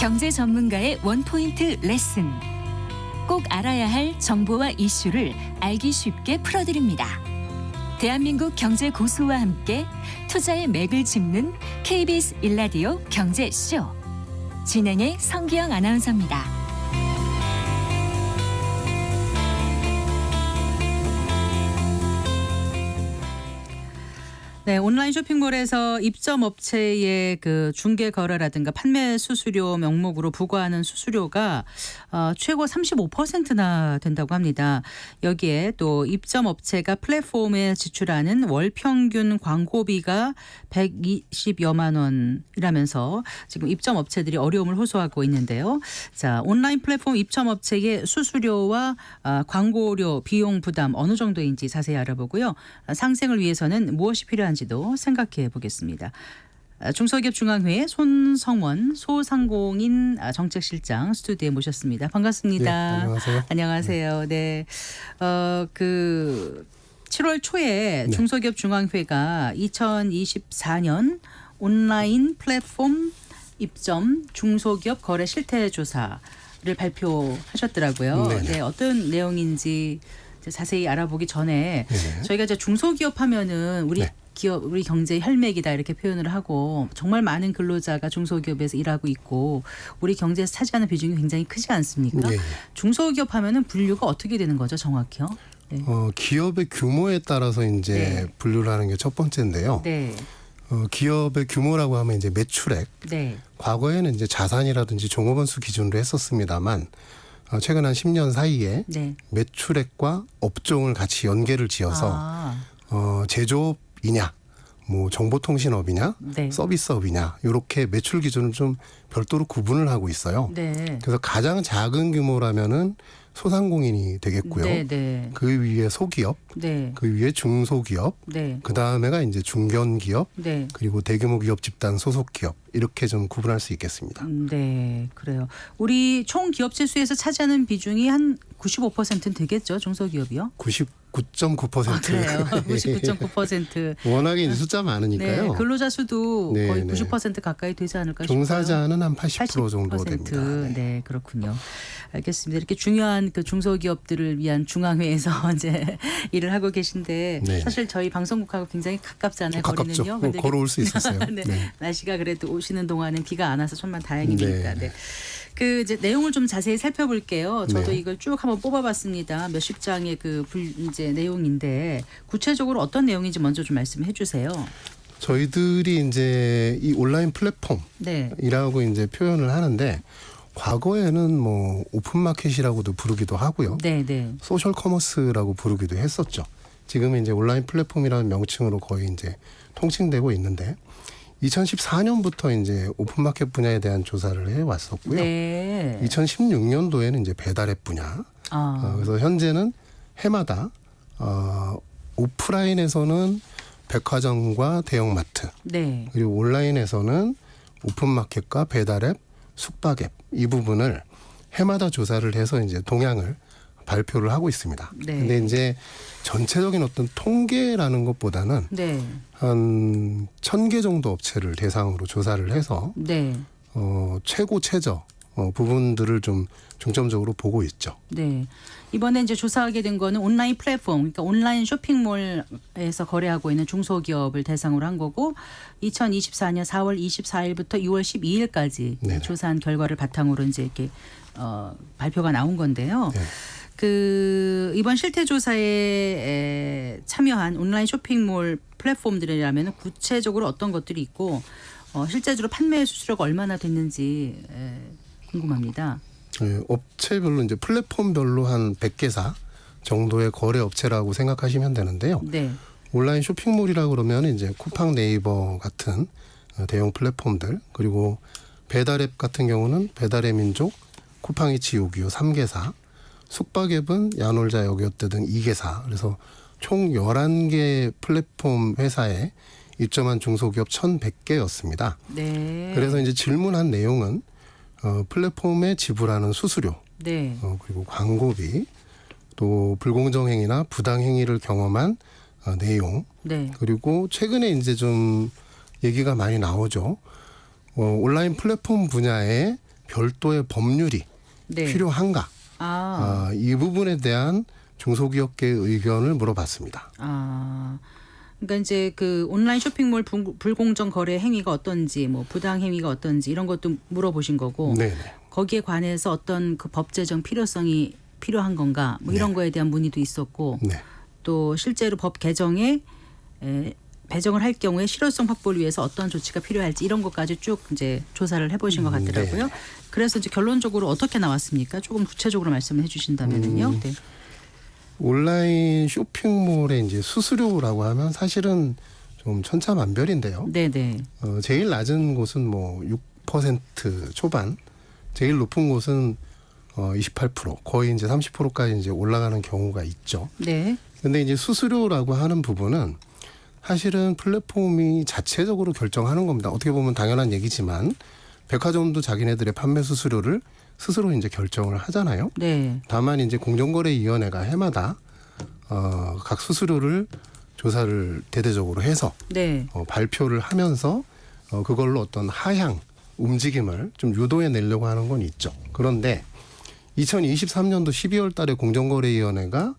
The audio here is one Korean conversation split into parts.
경제 전문가의 원포인트 레슨. 꼭 알아야 할 정보와 이슈를 알기 쉽게 풀어드립니다. 대한민국 경제 고수와 함께 투자의 맥을 짚는 KBS 1라디오 경제쇼. 진행의 성기영 아나운서입니다. 네, 온라인 쇼핑몰에서 입점 업체의 그 중개 거래라든가 판매 수수료 명목으로 부과하는 수수료가 최고 35%나 된다고 합니다. 여기에 또 입점 업체가 플랫폼에 지출하는 월 평균 광고비가 120여만 원이라면서 지금 입점 업체들이 어려움을 호소하고 있는데요. 자, 온라인 플랫폼 입점 업체의 수수료와 광고료 비용 부담 어느 정도인지 자세히 알아보고요. 상생을 위해서는 무엇이 필요한지도 생각해 보겠습니다. 중소기업 중앙회 손성원 소상공인 정책실장 스튜디오에 모셨습니다. 반갑습니다. 네, 안녕하세요. 안녕하세요. 네. 7월 초에 중소기업 중앙회가 2024년 온라인 플랫폼 입점 중소기업 거래 실태 조사를 발표하셨더라고요. 네, 어떤 내용인지 자세히 알아보기 전에 저희가 이제 중소기업 하면은 우리 기업, 우리 경제의 혈맥이다 이렇게 표현을 하고 정말 많은 근로자가 중소기업에서 일하고 있고 우리 경제에서 차지하는 비중이 굉장히 크지 않습니까? 중소기업 하면은 분류가 어떻게 되는 거죠, 정확히요? 네. 기업의 규모에 따라서 이제 분류를 하는 게 첫 번째인데요. 기업의 규모라고 하면 이제 매출액. 과거에는 이제 자산이라든지 종업원 수 기준으로 했었습니다만 최근 한 10년 사이에 매출액과 업종을 같이 연계를 지어서 제조업이냐, 뭐 정보통신업이냐, 서비스업이냐 이렇게 매출 기준을 좀 별도로 구분을 하고 있어요. 그래서 가장 작은 규모라면은 소상공인이 되겠고요. 그 위에 소기업, 그 위에 중소기업, 그 다음에가 이제 중견기업, 그리고 대규모 기업 집단 소속기업 이렇게 좀 구분할 수 있겠습니다. 네, 그래요. 우리 총 기업체 수에서 차지하는 비중이 한 95%는 되겠죠, 중소기업이요? 99.9%. 그래요. 99.9%. 워낙에 이제 숫자 많으니까요. 근로자 수도 거의 90% 가까이 되지 않을까 싶어요. 종사자는 한 80% 정도 됩니다. 네, 그렇군요. 알겠습니다. 이렇게 중요한 그 중소기업들을 위한 중앙회에서 이제 일을 하고 계신데 사실 저희 방송국하고 굉장히 가깝잖아요. 가깝죠. 거리는요. 걸어올 수 있었어요. 날씨가 그래도 오시는 동안은 비가 안 와서 정말 다행입니다. 그 이제 내용을 좀 자세히 살펴볼게요. 저도 이걸 쭉 한번 뽑아봤습니다. 몇십 장의 그 이제 내용인데 구체적으로 어떤 내용인지 먼저 좀 말씀해 주세요. 저희들이 이제 이 온라인 플랫폼이라고 이제 표현을 하는데 과거에는 뭐 오픈마켓이라고도 부르기도 하고요. 소셜 커머스라고 부르기도 했었죠. 지금은 이제 온라인 플랫폼이라는 명칭으로 거의 이제 통칭되고 있는데 2014년부터 이제 오픈마켓 분야에 대한 조사를 해왔었고요. 2016년도에는 이제 배달앱 분야. 그래서 현재는 해마다 오프라인에서는 백화점과 대형마트, 그리고 온라인에서는 오픈마켓과 배달앱, 숙박앱 이 부분을 해마다 조사를 해서 이제 동향을 발표를 하고 있습니다. 근데 이제 전체적인 어떤 통계라는 것보다는 한 1,000개 정도 업체를 대상으로 조사를 해서 최고 최저 부분들을 좀 중점적으로 보고 있죠. 이번에 이제 조사하게 된 거는 온라인 플랫폼, 그러니까 온라인 쇼핑몰에서 거래하고 있는 중소기업을 대상으로 한 거고 2024년 4월 24일부터 6월 12일까지 조사한 결과를 바탕으로 이제 이렇게 발표가 나온 건데요. 그 이번 실태 조사에 참여한 온라인 쇼핑몰 플랫폼들이라면 구체적으로 어떤 것들이 있고 실제적으로 판매 수수료가 얼마나 됐는지 궁금합니다. 업체별로 이제 플랫폼별로 한 100개사 정도의 거래 업체라고 생각하시면 되는데요. 온라인 쇼핑몰이라 그러면 이제 쿠팡 네이버 같은 대형 플랫폼들, 그리고 배달앱 같은 경우는 배달의 민족, 쿠팡이츠 요기요 3개사, 숙박앱은 야놀자 여기요떼 등 2개사. 그래서 총 11개 플랫폼 회사에 입점한 중소기업 1,100개였습니다. 그래서 이제 질문한 내용은 플랫폼에 지불하는 수수료, 그리고 광고비, 또 불공정 행위나 부당 행위를 경험한 내용, 그리고 최근에 이제 좀 얘기가 많이 나오죠. 온라인 플랫폼 분야에 별도의 법률이 네. 필요한가? 이 부분에 대한 중소기업계의 의견을 물어봤습니다. 그러니까 이제 그 온라인 쇼핑몰 불공정 거래 행위가 어떤지, 뭐 부당 행위가 어떤지 이런 것도 물어보신 거고, 네네. 거기에 관해서 어떤 그 법 제정 필요성이 필요한 건가, 뭐 이런 거에 대한 문의도 있었고, 네. 또 실제로 법 개정에 배정을 할 경우에 실효성 확보를 위해서 어떤 조치가 필요할지 이런 것까지 쭉 이제 조사를 해보신 것 같더라고요. 네. 그래서 이제 결론적으로 어떻게 나왔습니까? 조금 구체적으로 말씀을 해주신다면요. 네. 온라인 쇼핑몰의 이제 수수료라고 하면 사실은 좀 천차만별인데요. 네네. 제일 낮은 곳은 뭐 6% 초반, 제일 높은 곳은 28% 거의 이제 30%까지 이제 올라가는 경우가 있죠. 네. 근데 이제 수수료라고 하는 부분은 사실은 플랫폼이 자체적으로 결정하는 겁니다. 어떻게 보면 당연한 얘기지만 백화점도 자기네들의 판매 수수료를 스스로 이제 결정을 하잖아요. 네. 다만 이제 공정거래위원회가 해마다 각 수수료를 조사를 대대적으로 해서 네. 발표를 하면서 그걸로 어떤 하향 움직임을 좀 유도해 내려고 하는 건 있죠. 그런데 2023년도 12월 달에 공정거래위원회가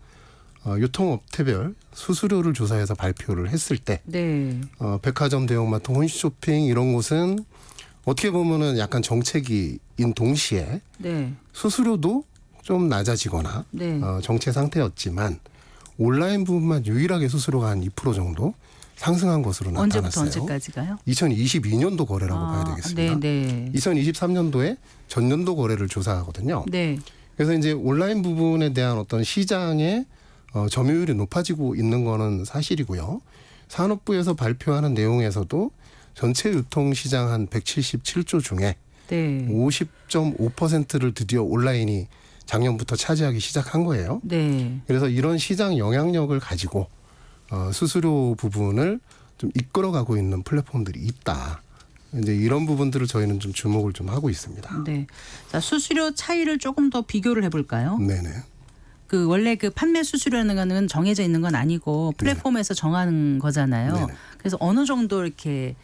유통업체별 수수료를 조사해서 발표를 했을 때 네. 백화점, 대형마트, 홈쇼핑 이런 곳은 어떻게 보면은 약간 정체기인 동시에 네. 수수료도 좀 낮아지거나 네. 정체 상태였지만 온라인 부분만 유일하게 수수료가 한 2% 정도 상승한 것으로 언제부터 나타났어요. 언제까지가요? 2022년도 거래라고 봐야 되겠습니다. 네. 2023년도에 전년도 거래를 조사하거든요. 네. 그래서 이제 온라인 부분에 대한 어떤 시장의 점유율이 높아지고 있는 거는 사실이고요. 산업부에서 발표하는 내용에서도 전체 유통시장 한 177조 중에 네. 50.5%를 드디어 온라인이 작년부터 차지하기 시작한 거예요. 네. 그래서 이런 시장 영향력을 가지고 수수료 부분을 좀 이끌어가고 있는 플랫폼들이 있다. 이제 이런 부분들을 저희는 좀 주목을 좀 하고 있습니다. 네. 자, 수수료 차이를 조금 더 비교를 해볼까요? 네네. 그 원래 그 판매 수수료라는 거는 정해져 있는 건 아니고 플랫폼에서 정하는 거잖아요. 네네. 그래서 어느 정도 이렇게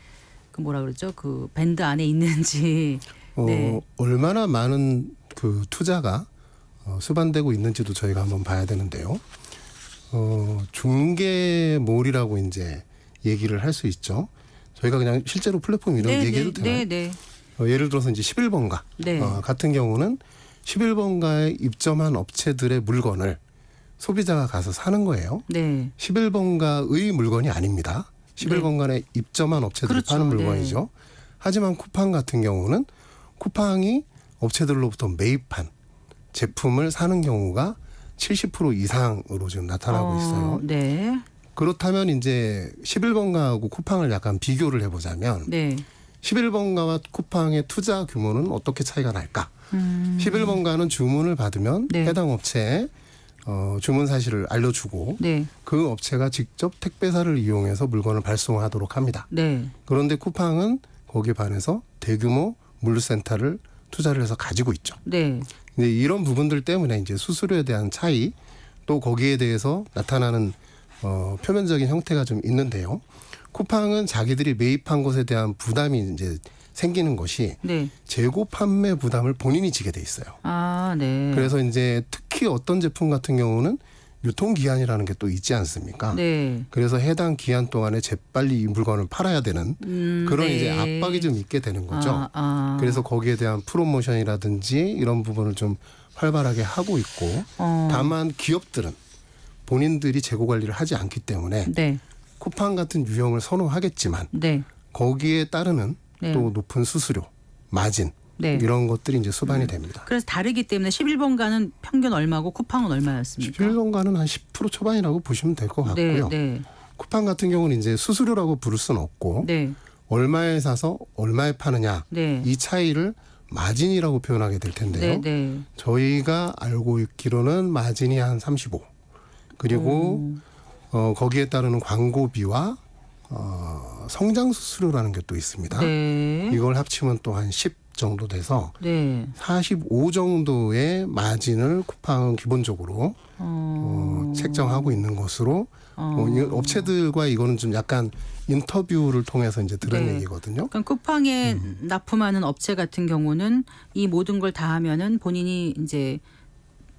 그 뭐라 그러죠? 그 밴드 안에 있는지. 네. 얼마나 많은 그 투자가 수반되고 있는지도 저희가 한번 봐야 되는데요. 중개몰이라고 이제 얘기를 할 수 있죠. 저희가 그냥 실제로 플랫폼 이름 얘기해도 되나요? 네. 예를 들어서 이제 11번가 네. 같은 경우는 11번가에 입점한 업체들의 물건을 소비자가 가서 사는 거예요. 네. 11번가의 물건이 아닙니다. 11번가에 입점한 업체들이 그렇죠. 파는 물건이죠. 네. 하지만 쿠팡 같은 경우는 쿠팡이 업체들로부터 매입한 제품을 사는 경우가 70% 이상으로 지금 나타나고 있어요. 네. 그렇다면 이제 11번가하고 쿠팡을 약간 비교를 해보자면 네. 11번가와 쿠팡의 투자 규모는 어떻게 차이가 날까? 11번가는 주문을 받으면 네. 해당 업체에 주문 사실을 알려주고 네. 그 업체가 직접 택배사를 이용해서 물건을 발송하도록 합니다. 네. 그런데 쿠팡은 거기에 반해서 대규모 물류센터를 투자를 해서 가지고 있죠. 네. 이제 이런 부분들 때문에 이제 수수료에 대한 차이 또 거기에 대해서 나타나는 표면적인 형태가 좀 있는데요. 쿠팡은 자기들이 매입한 것에 대한 부담이 이제 생기는 것이 네. 재고 판매 부담을 본인이 지게 돼 있어요. 네. 그래서 이제 특히 어떤 제품 같은 경우는 유통기한이라는 게 또 있지 않습니까? 네. 그래서 해당 기한 동안에 재빨리 이 물건을 팔아야 되는 그런 네. 이제 압박이 좀 있게 되는 거죠. 그래서 거기에 대한 프로모션이라든지 이런 부분을 좀 활발하게 하고 있고 다만 기업들은 본인들이 재고 관리를 하지 않기 때문에 네. 쿠팡 같은 유형을 선호하겠지만 네. 거기에 따르는 네. 또 높은 수수료, 마진 네. 이런 것들이 이제 수반이 됩니다. 그래서 다르기 때문에 11번가는 평균 얼마고 쿠팡은 얼마였습니까? 11번가는 한 10% 초반이라고 보시면 될 것 같고요. 네. 쿠팡 같은 경우는 이제 수수료라고 부를 수는 없고 네. 얼마에 사서 얼마에 파느냐 네. 이 차이를 마진이라고 표현하게 될 텐데요. 네. 저희가 알고 있기로는 마진이 한 35. 그리고 거기에 따르는 광고비와 성장 수수료라는 게 또 있습니다. 네. 이걸 합치면 또 한 10 정도 돼서 네. 45 정도의 마진을 쿠팡은 기본적으로 책정하고 있는 것으로 이 업체들과 이거는 좀 약간 인터뷰를 통해서 이제 들은 네. 얘기거든요. 그러니까 쿠팡에 납품하는 업체 같은 경우는 이 모든 걸 다 하면은 본인이 이제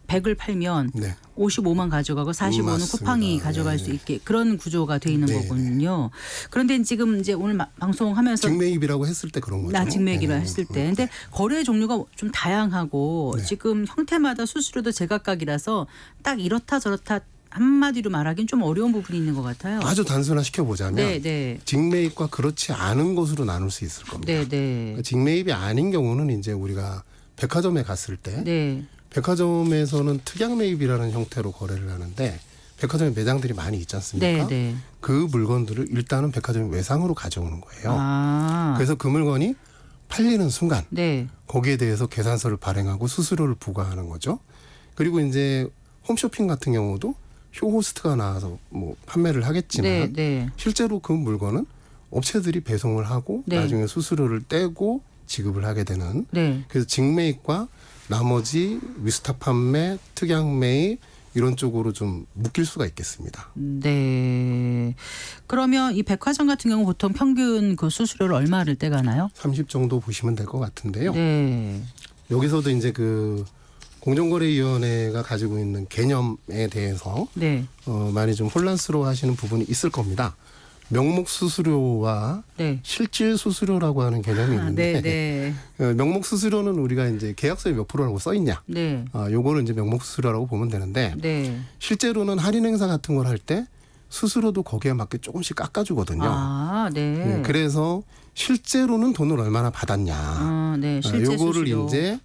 100을 팔면 네. 55만 가져가고 45는 맞습니다. 쿠팡이 가져갈 수 있게 그런 구조가 돼 있는 네, 거군요. 그런데 지금 이제 오늘 방송하면서 직매입이라고 했을 때 그런 거죠. 직매입이라 네. 했을 때. 근데 거래 종류가 좀 다양하고 네. 지금 형태마다 수수료도 제각각이라서 딱 이렇다 저렇다 한마디로 말하기는 좀 어려운 부분이 있는 것 같아요. 아주 단순화시켜 보자면 네, 네. 직매입과 그렇지 않은 것으로 나눌 수 있을 겁니다. 네, 네. 그러니까 직매입이 아닌 경우는 이제 우리가 백화점에 갔을 때 네. 백화점에서는 특약 매입이라는 형태로 거래를 하는데 백화점에 매장들이 많이 있지 않습니까? 네, 네. 그 물건들을 일단은 백화점 외상으로 가져오는 거예요. 아. 그래서 그 물건이 팔리는 순간 네. 거기에 대해서 계산서를 발행하고 수수료를 부과하는 거죠. 그리고 이제 홈쇼핑 같은 경우도 쇼호스트가 나와서 뭐 판매를 하겠지만 네, 네. 실제로 그 물건은 업체들이 배송을 하고 네. 나중에 수수료를 떼고 지급을 하게 되는 네. 그래서 직매입과 나머지 위스타 판매, 특약 매입 이런 쪽으로 좀 묶일 수가 있겠습니다. 네. 그러면 이 백화점 같은 경우 보통 평균 그 수수료를 얼마를 떼가나요? 30 정도 보시면 될 것 같은데요. 네. 여기서도 이제 그 공정거래위원회가 가지고 있는 개념에 대해서 네. 많이 좀 혼란스러워 하시는 부분이 있을 겁니다. 명목 수수료와 네. 실질 수수료라고 하는 개념이 있는데 네, 네. 명목 수수료는 우리가 이제 계약서에 몇 프로라고 써 있냐. 네. 요거는 이제 명목 수수료라고 보면 되는데 네. 실제로는 할인 행사 같은 걸 할 때 수수료도 거기에 맞게 조금씩 깎아주거든요. 아, 네. 그래서 실제로는 돈을 얼마나 받았냐. 아, 네. 실제 요거를 수수료. 이제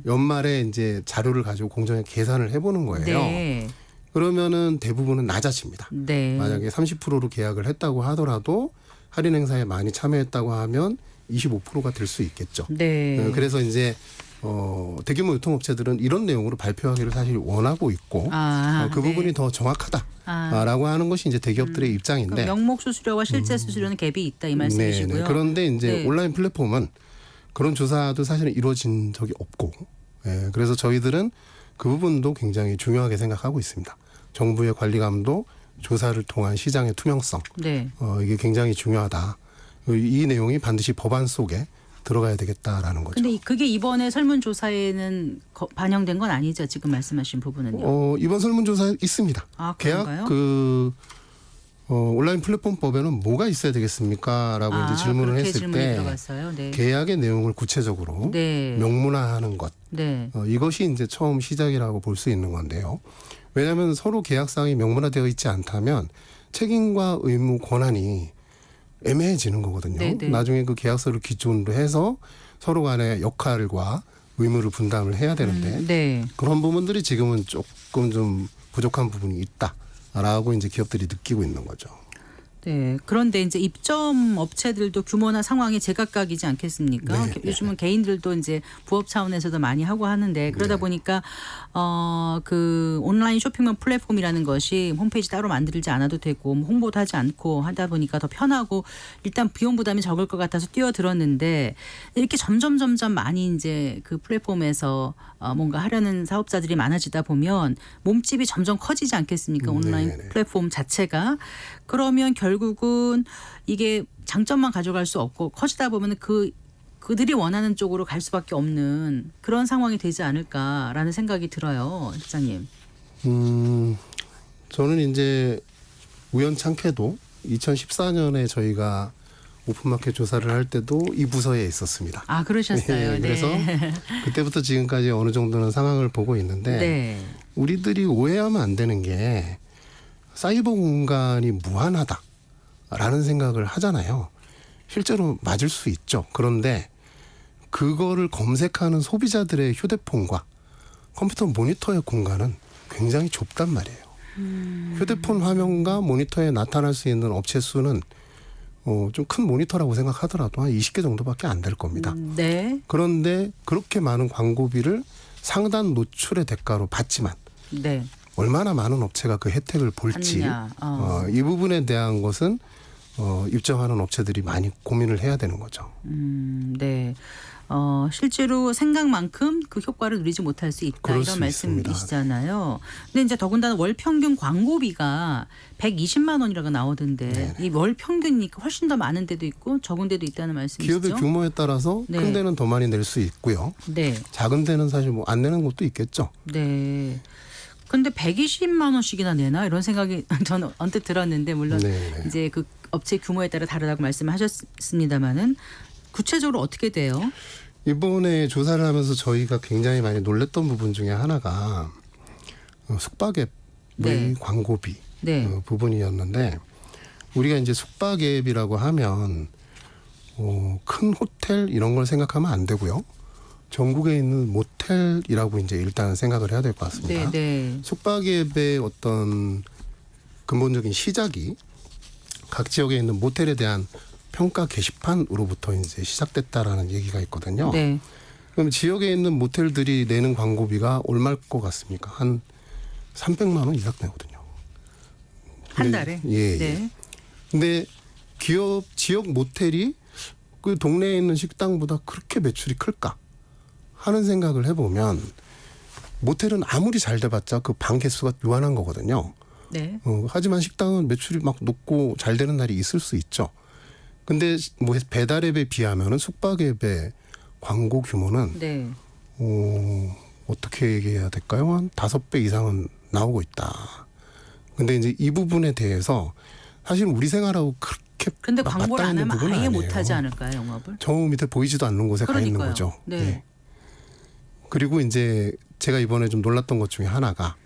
연말에 이제 자료를 가지고 공정에 계산을 해보는 거예요. 네. 그러면은 대부분은 낮아집니다. 네. 만약에 30%로 계약을 했다고 하더라도 할인 행사에 많이 참여했다고 하면 25%가 될 수 있겠죠. 네. 그래서 이제 대규모 유통업체들은 이런 내용으로 발표하기를 사실 원하고 있고 그 네. 부분이 더 정확하다라고 하는 것이 이제 대기업들의 입장인데 명목 수수료와 실제 수수료는 갭이 있다 이 말씀이시고요. 그런데 이제 네. 온라인 플랫폼은 그런 조사도 사실은 이루어진 적이 없고 그래서 저희들은 그 부분도 굉장히 중요하게 생각하고 있습니다. 정부의 관리감도 조사를 통한 시장의 투명성 네. 이게 굉장히 중요하다. 이 내용이 반드시 법안 속에 들어가야 되겠다라는 거죠. 근데 그게 이번에 설문조사에는 반영된 건 아니죠. 지금 말씀하신 부분은요. 이번 설문조사에 있습니다. 아, 계약 그런가요? 온라인 플랫폼법에는 뭐가 있어야 되겠습니까?라고 이제 질문을 그렇게 했을 질문이 때 들어갔어요. 네. 계약의 내용을 구체적으로 네. 명문화하는 것 네. 이것이 이제 처음 시작이라고 볼 수 있는 건데요. 왜냐하면 서로 계약사항이 명문화되어 있지 않다면 책임과 의무 권한이 애매해지는 거거든요. 네네. 나중에 그 계약서를 기준으로 해서 서로 간의 역할과 의무를 분담을 해야 되는데 네. 그런 부분들이 지금은 조금 좀 부족한 부분이 있다라고 이제 기업들이 느끼고 있는 거죠. 네. 그런데 이제 입점 업체들도 규모나 상황이 제각각이지 않겠습니까? 네, 요즘은 개인들도 이제 부업 차원에서도 많이 하고 하는데 그러다 네. 보니까 그 온라인 쇼핑몰 플랫폼이라는 것이 홈페이지 따로 만들지 않아도 되고 홍보도 하지 않고 하다 보니까 더 편하고 일단 비용 부담이 적을 것 같아서 뛰어들었는데 이렇게 점점 많이 이제 그 플랫폼에서 뭔가 하려는 사업자들이 많아지다 보면 몸집이 점점 커지지 않겠습니까? 온라인 네네. 플랫폼 자체가. 그러면 결국은 이게 장점만 가져갈 수 없고 커지다 보면 그들이 원하는 쪽으로 갈 수밖에 없는 그런 상황이 되지 않을까라는 생각이 들어요, 실장님. 저는 이제 우연찮게도 2014년에 저희가 오픈마켓 조사를 할 때도 이 부서에 있었습니다. 아, 그러셨어요. 네. 그래서 그때부터 지금까지 어느 정도는 상황을 보고 있는데 네. 우리들이 오해하면 안 되는 게 사이버 공간이 무한하다라는 생각을 하잖아요. 실제로 맞을 수 있죠. 그런데 그거를 검색하는 소비자들의 휴대폰과 컴퓨터 모니터의 공간은 굉장히 좁단 말이에요. 휴대폰 화면과 모니터에 나타날 수 있는 업체 수는 좀 큰 모니터라고 생각하더라도 한 20개 정도밖에 안 될 겁니다. 네. 그런데 그렇게 많은 광고비를 상단 노출의 대가로 받지만 네. 얼마나 많은 업체가 그 혜택을 볼지 이 부분에 대한 것은 입점하는 업체들이 많이 고민을 해야 되는 거죠. 네. 실제로 생각만큼 그 효과를 누리지 못할 수 있다 그럴 이런 수 말씀이시잖아요. 근데 이제 더군다나 월 평균 광고비가 120만 원이라고 나오던데 네네. 이 월 평균이니까 훨씬 더 많은 데도 있고 적은 데도 있다는 말씀이시죠? 기업의 규모에 따라서 네. 큰 데는 더 많이 낼 수 있고요. 네. 작은 데는 사실 뭐 안 내는 곳도 있겠죠. 네. 근데 120만 원씩이나 내나 이런 생각이 저는 언뜻 들었는데 물론 네네. 이제 그 업체 규모에 따라 다르다고 말씀하셨습니다마는 구체적으로 어떻게 돼요? 이번에 조사를 하면서 저희가 굉장히 많이 놀랬던 부분 중에 하나가 숙박앱의 네. 광고비 네. 부분이었는데 우리가 이제 숙박앱이라고 하면 큰 호텔 이런 걸 생각하면 안 되고요. 전국에 있는 모텔이라고 이제 일단 생각을 해야 될 것 같습니다. 네, 네. 숙박앱의 어떤 근본적인 시작이 각 지역에 있는 모텔에 대한 평가 게시판으로부터 이제 시작됐다라는 얘기가 있거든요. 네. 그럼 지역에 있는 모텔들이 내는 광고비가 얼마일 것 같습니까? 한 300만 원 이상 내거든요. 한 달에? 예. 네. 근데 지역 모텔이 그 동네에 있는 식당보다 그렇게 매출이 클까 하는 생각을 해보면 모텔은 아무리 잘 돼봤자 그 방 개수가 요한한 거거든요. 네. 하지만 식당은 매출이 막 높고 잘 되는 날이 있을 수 있죠. 근데 뭐 배달앱에 비하면은 숙박앱의 광고 규모는 네. 어떻게 얘기해야 될까요? 한 5배 이상은 나오고 있다. 근데 이제 이 부분에 대해서 사실 우리 생활하고 그렇게 근데 광고를 안 맞닿는 하면 부분은 아예 아니에요. 못 하지 않을까요, 영업을? 저 밑에 보이지도 않는 곳에 가 있는 그러니까요. 거죠. 네. 예. 그리고 이제 제가 이번에 좀 놀랐던 것 중에 하나가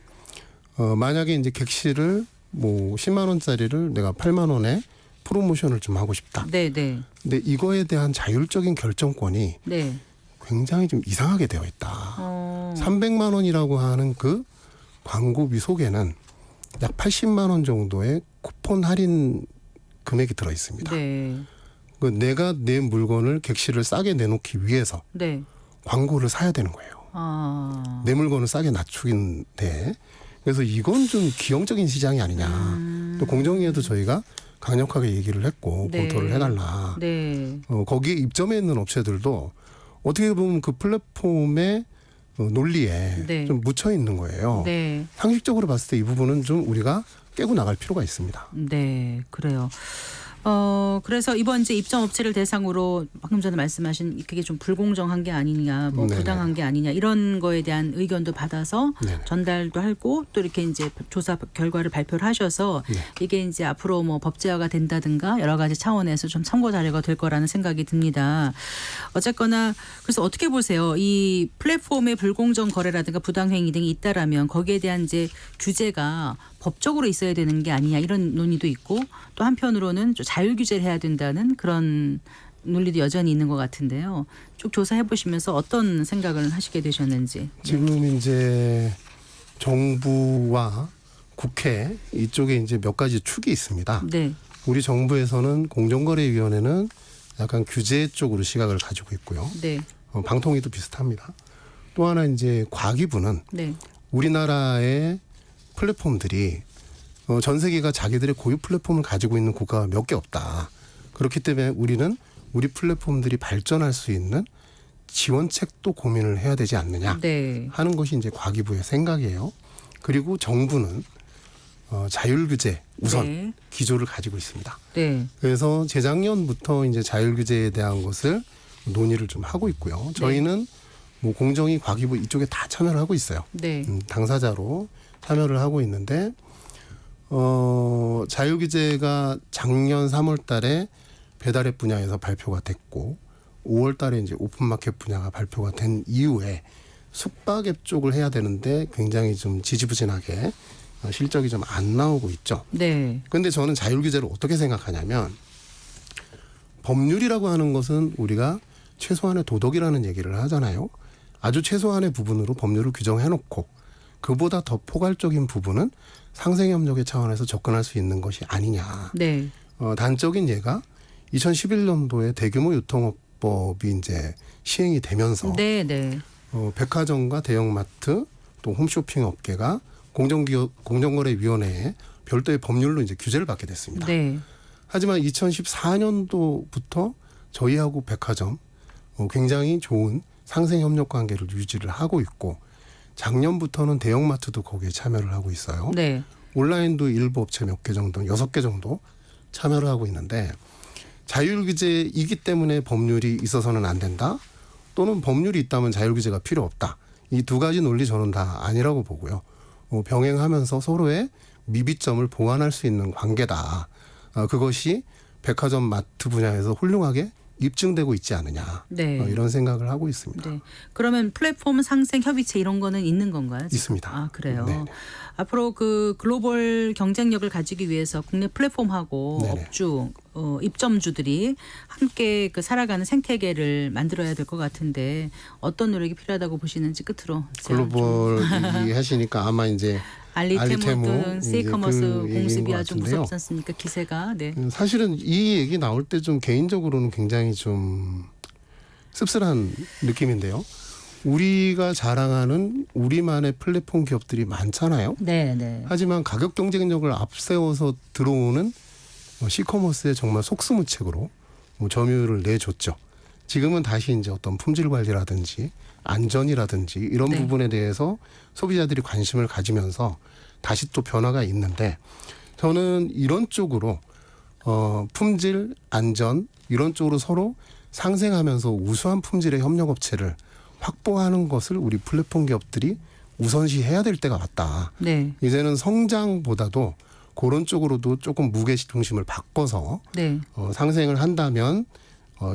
만약에 이제 객실을 뭐 10만 원짜리를 내가 8만 원에 프로모션을 좀 하고 싶다. 네, 네. 근데 이거에 대한 자율적인 결정권이 네. 굉장히 좀 이상하게 되어 있다. 300만 원이라고 하는 그 광고비 속에는 약 80만 원 정도의 쿠폰 할인 금액이 들어 있습니다. 네. 그 내가 내 물건을 객실을 싸게 내놓기 위해서 네. 광고를 사야 되는 거예요. 아. 내 물건을 싸게 낮추긴데 그래서 이건 좀 기형적인 시장이 아니냐. 또 공정위에도 저희가 강력하게 얘기를 했고 네. 검토를 해달라. 네. 거기에 입점해 있는 업체들도 어떻게 보면 그 플랫폼의 논리에 네. 좀 묻혀 있는 거예요. 네. 상식적으로 봤을 때 이 부분은 좀 우리가 깨고 나갈 필요가 있습니다. 네, 그래요. 그래서 이번 이제 입점 업체를 대상으로 방금 전에 말씀하신 그게 좀 불공정한 게 아니냐, 뭐 네네. 부당한 게 아니냐 이런 거에 대한 의견도 받아서 네네. 전달도 하고 또 이렇게 이제 조사 결과를 발표를 하셔서 네. 이게 이제 앞으로 뭐 법제화가 된다든가 여러 가지 차원에서 좀 참고 자료가 될 거라는 생각이 듭니다. 어쨌거나 그래서 어떻게 보세요? 이 플랫폼의 불공정 거래라든가 부당행위 등이 있다라면 거기에 대한 이제 규제가 법적으로 있어야 되는 게 아니냐 이런 논의도 있고 또 한편으로는 좀 자율 규제를 해야 된다는 그런 논리도 여전히 있는 것 같은데요. 쭉 조사해 보시면서 어떤 생각을 하시게 되셨는지. 지금 이제 정부와 국회 이쪽에 이제 몇 가지 축이 있습니다. 네. 우리 정부에서는 공정거래위원회는 약간 규제 쪽으로 시각을 가지고 있고요. 네. 방통위도 비슷합니다. 또 하나 이제 과기부는 네. 우리나라의 플랫폼들이 전 세계가 자기들의 고유 플랫폼을 가지고 있는 국가가 몇 개 없다. 그렇기 때문에 우리는 우리 플랫폼들이 발전할 수 있는 지원책도 고민을 해야 되지 않느냐 네. 하는 것이 이제 과기부의 생각이에요. 그리고 정부는 자율규제 우선 네. 기조를 가지고 있습니다. 네. 그래서 재작년부터 이제 자율규제에 대한 것을 논의를 좀 하고 있고요. 저희는 뭐 공정위 과기부 이쪽에 다 참여를 하고 있어요. 네. 당사자로 참여를 하고 있는데 자율규제가 작년 3월 달에 배달앱 분야에서 발표가 됐고 5월 달에 이제 오픈마켓 분야가 발표가 된 이후에 숙박앱 쪽을 해야 되는데 굉장히 좀 지지부진하게 실적이 좀 안 나오고 있죠. 네. 그런데 저는 자율규제를 어떻게 생각하냐면 법률이라고 하는 것은 우리가 최소한의 도덕이라는 얘기를 하잖아요. 아주 최소한의 부분으로 법률을 규정해놓고 그보다 더 포괄적인 부분은 상생협력의 차원에서 접근할 수 있는 것이 아니냐. 네. 단적인 예가 2011년도에 대규모 유통업법이 이제 시행이 되면서 네. 네. 백화점과 대형마트 또 홈쇼핑 업계가 공정거래위원회에 별도의 법률로 이제 규제를 받게 됐습니다. 네. 하지만 2014년도부터 저희하고 백화점 굉장히 좋은 상생 협력 관계를 유지를 하고 있고 작년부터는 대형마트도 거기에 참여를 하고 있어요. 네. 온라인도 일부 업체 몇 개 정도, 6개 정도 참여를 하고 있는데 자율규제이기 때문에 법률이 있어서는 안 된다. 또는 법률이 있다면 자율규제가 필요 없다. 이 두 가지 논리 저는 다 아니라고 보고요. 병행하면서 서로의 미비점을 보완할 수 있는 관계다. 그것이 백화점 마트 분야에서 훌륭하게 입증되고 있지 않느냐. 네. 이런 생각을 하고 있습니다. 네. 그러면 플랫폼 상생 협의체 이런 거는 있는 건가요? 지금? 있습니다. 아, 그래요. 네네. 앞으로 그 글로벌 경쟁력을 가지기 위해서 국내 플랫폼하고 네네. 업주, 입점주들이 함께 그 살아가는 생태계를 만들어야 될 것 같은데 어떤 노력이 필요하다고 보시는지 끝으로 제가 글로벌 얘기하시니까 아마 이제 알리테모 등 이제 세이커머스 그 얘기인 공습이 것 아주 같은데요. 무섭지 않습니까? 기세가. 네. 사실은 이 얘기 나올 때 좀 개인적으로는 굉장히 좀 씁쓸한 느낌인데요. 우리가 자랑하는 우리만의 플랫폼 기업들이 많잖아요. 네, 네. 하지만 가격 경쟁력을 앞세워서 들어오는 시커머스의 정말 속수무책으로 점유율을 내줬죠. 지금은 다시 이제 어떤 품질 관리라든지 안전이라든지 이런 네. 부분에 대해서 소비자들이 관심을 가지면서 다시 또 변화가 있는데 저는 이런 쪽으로 품질, 안전 이런 쪽으로 서로 상생하면서 우수한 품질의 협력업체를 확보하는 것을 우리 플랫폼 기업들이 우선시해야 될 때가 왔다. 네. 이제는 성장보다도 그런 쪽으로도 조금 무게 중심을 바꿔서 네. 상생을 한다면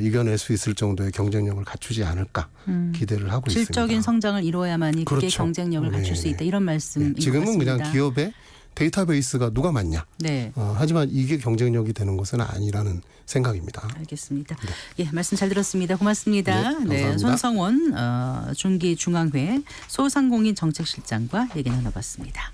이겨낼 수 있을 정도의 경쟁력을 갖추지 않을까 기대를 하고 있습니다. 질적인 성장을 이루어야만이 그게 그렇죠. 경쟁력을 갖출 수 있다. 이런 말씀인 것 지금은 같습니다. 그냥 기업의 데이터베이스가 누가 많냐. 네. 하지만 이게 경쟁력이 되는 것은 아니라는 생각입니다. 알겠습니다. 예, 말씀 잘 들었습니다. 고맙습니다. 네, 감사합니다. 손성원 중기중앙회 소상공인 정책실장과 얘기 나눠봤습니다.